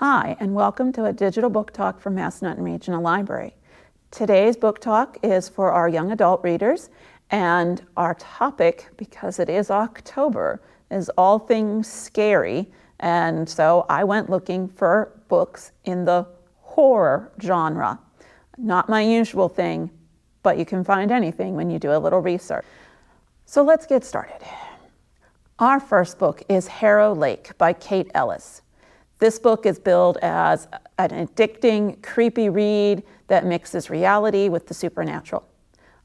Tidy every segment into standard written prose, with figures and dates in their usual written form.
Hi, and welcome to a digital book talk from Massanutten Regional Library. Today's book talk is for our young adult readers, and our topic, because it is October, is all things scary. And so I went looking for books in the horror genre. Not my usual thing, but you can find anything when you do a little research. So let's get started. Our first book is Harrow Lake by Kat Ellis. This book is billed as an addicting, creepy read that mixes reality with the supernatural.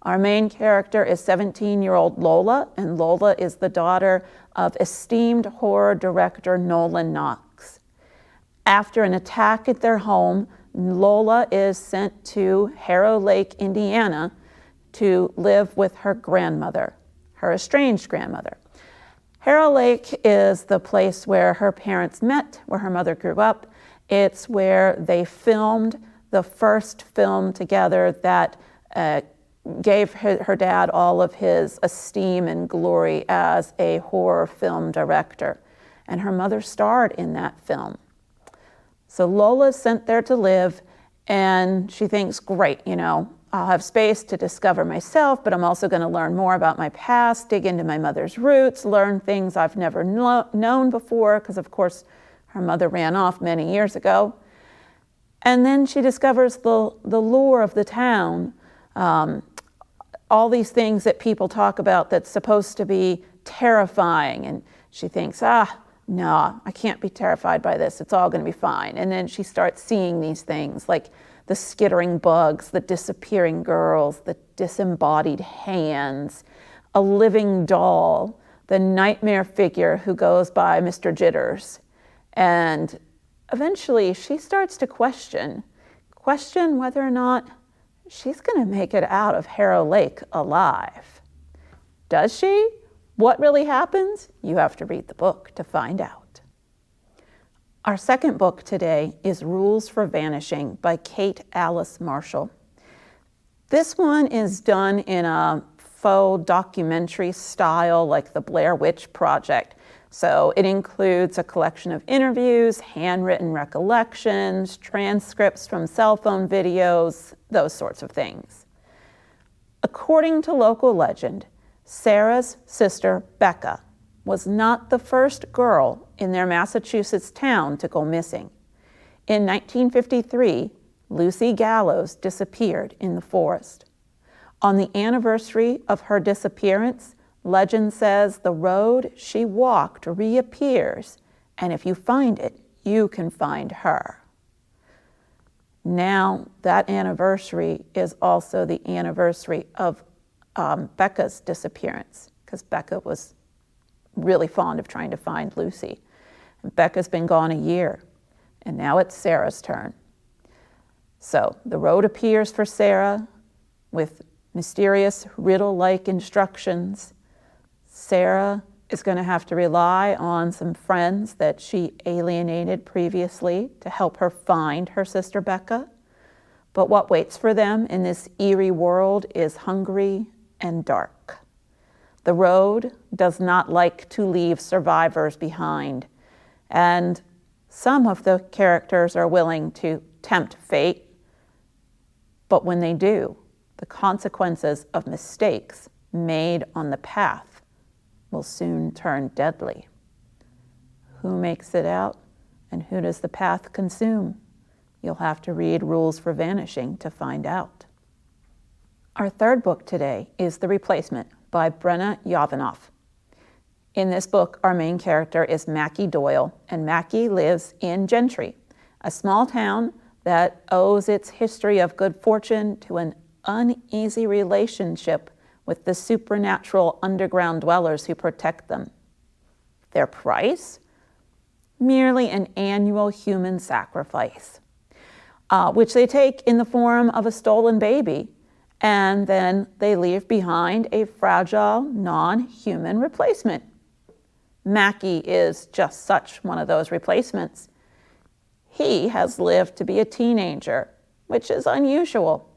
Our main character is 17-year-old Lola, and Lola is the daughter of esteemed horror director Nolan Knox. After an attack at their home, Lola is sent to Harrow Lake, Indiana, to live with her grandmother, her estranged grandmother. Harrow Lake is the place where her parents met, where her mother grew up. It's where they filmed the first film together that gave her dad all of his esteem and glory as a horror film director. And her mother starred in that film. So Lola's sent there to live, and she thinks, great, I'll have space to discover myself, but I'm also going to learn more about my past, dig into my mother's roots, learn things I've never known before, because of course her mother ran off many years ago. And then she discovers the lure of the town, all these things that people talk about that's supposed to be terrifying. And she thinks, no, I can't be terrified by this. It's all going to be fine. And then she starts seeing these things like the skittering bugs, the disappearing girls, the disembodied hands, a living doll, the nightmare figure who goes by Mr. Jitters. And eventually she starts to question whether or not she's going to make it out of Harrow Lake alive. Does she? What really happens? You have to read the book to find out. Our second book today is Rules for Vanishing by Kat Ellis Marshall. This one is done in a faux documentary style like the Blair Witch Project. So it includes a collection of interviews, handwritten recollections, transcripts from cell phone videos, those sorts of things. According to local legend, Sarah's sister, Becca, was not the first girl in their Massachusetts town to go missing. In 1953, Lucy Gallows disappeared in the forest. On the anniversary of her disappearance, legend says the road she walked reappears, and if you find it, you can find her. Now, that anniversary is also the anniversary of Becca's disappearance, because Becca was really fond of trying to find Lucy. And Becca's been gone a year, and now it's Sarah's turn. So the road appears for Sarah with mysterious riddle-like instructions. Sarah is going to have to rely on some friends that she alienated previously to help her find her sister Becca. But what waits for them in this eerie world is hungry and dark. The road does not like to leave survivors behind, and some of the characters are willing to tempt fate, but when they do, the consequences of mistakes made on the path will soon turn deadly. Who makes it out, and who does the path consume? You'll have to read Rules for Vanishing to find out. Our third book today is The Replacement by Brenna Yovanoff. In this book, our main character is Mackie Doyle, and Mackie lives in Gentry, a small town that owes its history of good fortune to an uneasy relationship with the supernatural underground dwellers who protect them. Their price? Merely an annual human sacrifice, which they take in the form of a stolen baby, and then they leave behind a fragile, non-human replacement. Mackie is just such one of those replacements. He has lived to be a teenager, which is unusual,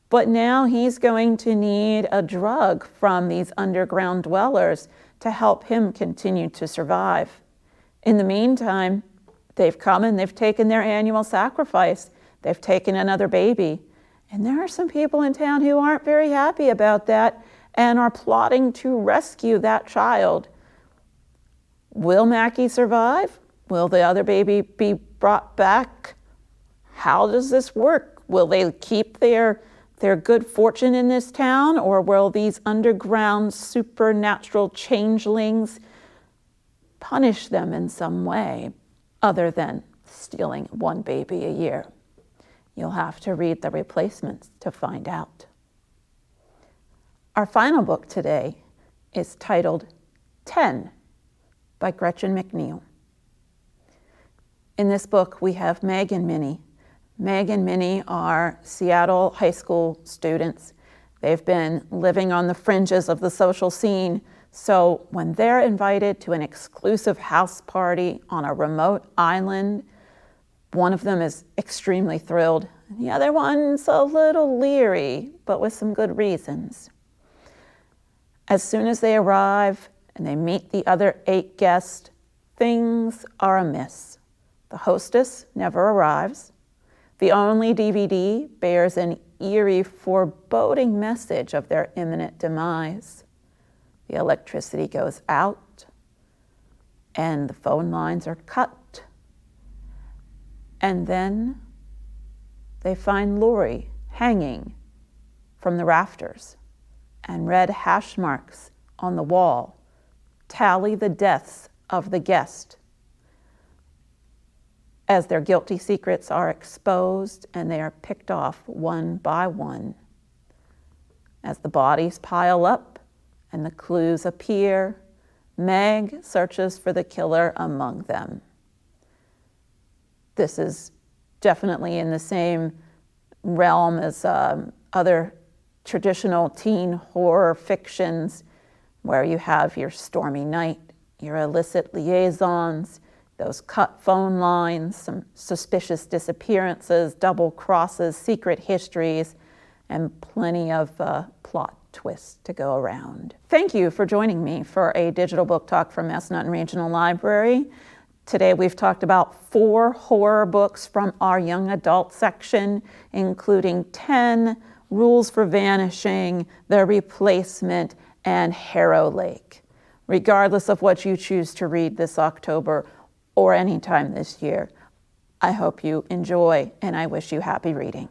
but now he's going to need a drug from these underground dwellers to help him continue to survive. In the meantime, They've come and they've taken their annual sacrifice. They've taken another baby. And there are some people in town who aren't very happy about that and are plotting to rescue that child. Will Mackie survive? Will the other baby be brought back? How does this work? Will they keep their good fortune in this town, or will these underground supernatural changelings punish them in some way other than stealing one baby a year? You'll have to read The Replacements to find out. Our final book today is titled 10 by Gretchen McNeil. In this book, we have Meg and Minnie. Meg and Minnie are Seattle high school students. They've been living on the fringes of the social scene, so when they're invited to an exclusive house party on a remote island, one of them is extremely thrilled. The other one's a little leery, but with some good reasons. As soon as they arrive and they meet the other 8 guests, things are amiss. The hostess never arrives. The only DVD bears an eerie, foreboding message of their imminent demise. The electricity goes out, and the phone lines are cut. And then they find Lori hanging from the rafters, and red hash marks on the wall tally the deaths of the guest. As their guilty secrets are exposed and they are picked off one by one. As the bodies pile up and the clues appear, Meg searches for the killer among them. This is definitely in the same realm as other traditional teen horror fictions, where you have your stormy night, your illicit liaisons, those cut phone lines, some suspicious disappearances, double crosses, secret histories, and plenty of plot twists to go around. Thank you for joining me for a digital book talk from Massanutten Regional Library. Today we've talked about 4 horror books from our young adult section, including 10 Rules for Vanishing, The Replacement, and Harrow Lake. Regardless of what you choose to read this October or anytime this year, I hope you enjoy, and I wish you happy reading.